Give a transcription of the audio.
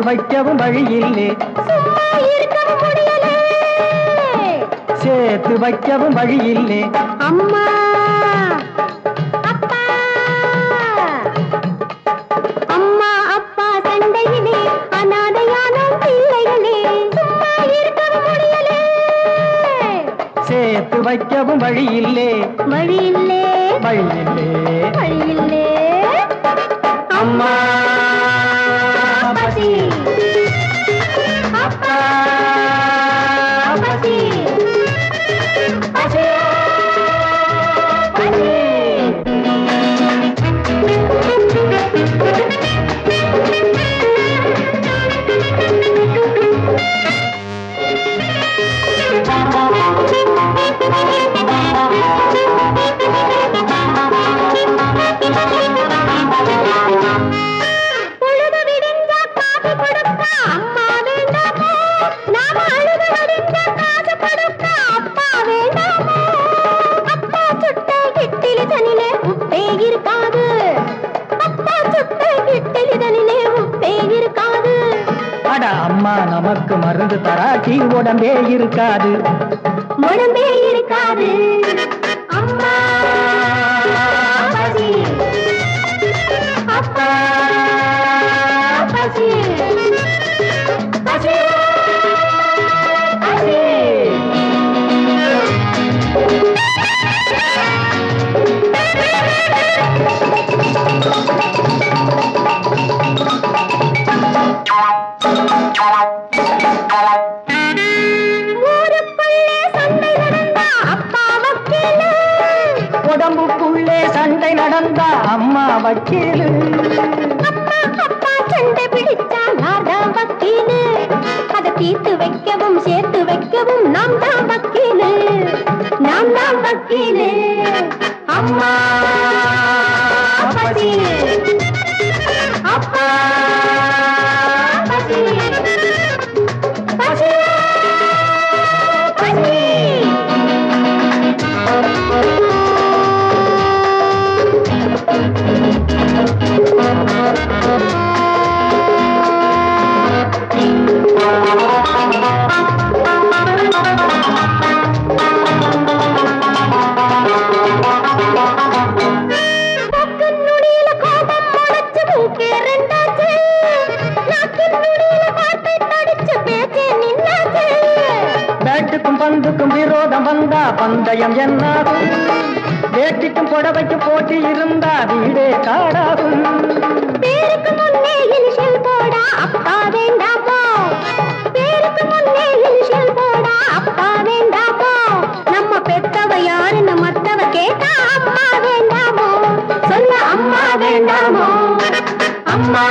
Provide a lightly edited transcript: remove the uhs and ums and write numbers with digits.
வைக்கவும் வழியில்லே, சும்மா இருக்கவும் முடியலே. சேர்த்து வைக்கவும் வழியில்லே. அம்மா அப்பா, அம்மா அப்பா சண்டையிலே அனாதையான பிள்ளைகளே. சும்மா இருக்கவும் முடியலே. சேர்த்து வைக்கவும் வழியில்லே, வழியில்லே வழியில்லே. வழியில்லே. அம்மா பசி, அப்பா பசி, பசி, பசி. பொழுது விடிஞ்சா காசு கொடுக்க அம்மா வேண்டாமோ? நாம அழுது வடிஞ்ச காசு கொடுக்க அப்பா வேண்டாமோ? அப்பா சுட்ட இட்லி தனிலே உப்பே இருக்காது. அப்பா சுட்ட இட்லி தனிலே உப்பே இருக்காது. அட அம்மா நமக்கு மருந்து தராட்டி உடம்பே இருக்காது, உடம்பே இருக்காது. அம்மா பசி, அப்பா பசி, பசி, பசி. ஊருக்குள்ளே சண்டை நடந்தா அப்பா வக்கீலு. உடம்புக்குள்ளே சண்டை நடந்தா அம்மா வக்கீலு. அப்பா அப்பா சண்டை பிடிச்சா யார்தான் வக்கீலு? அதை தீர்த்து வைக்கவும் சேர்த்து வைக்கவும் நாம் தான் வக்கீலு, நாம் தான் வக்கீலு. அம்மா பசி, அப்பா பசி, பசி, பசி. மூக்கின் நுனியில கோபம் முளைச்சு மூக்கே ரெண்டாச்சு. நாக்கின் நுனியில வார்த்தை தடிச்சு பேச்சே நின்னாச்சு. பேட்டுக்கும் பந்துக்கும் விரோதம் வந்தா பந்தயம் என்னாகும், வேட்டிக்கும் புடவைக்கும் போட்டி இருந்தா வீடே காடாகும். பேருக்கு முன்னே இனிஷியல் போடா அப்பா வேண்டாமோ? பேருக்கு முன்னே இனிஷியல் போடா அப்பா வேண்டாமோ? நம்ம பெத்தவ யாருன்னு மத்தவ கேட்டா அம்மா வேண்டாமோ? சொல்ல அம்மா வேண்டாமோ? அம்மா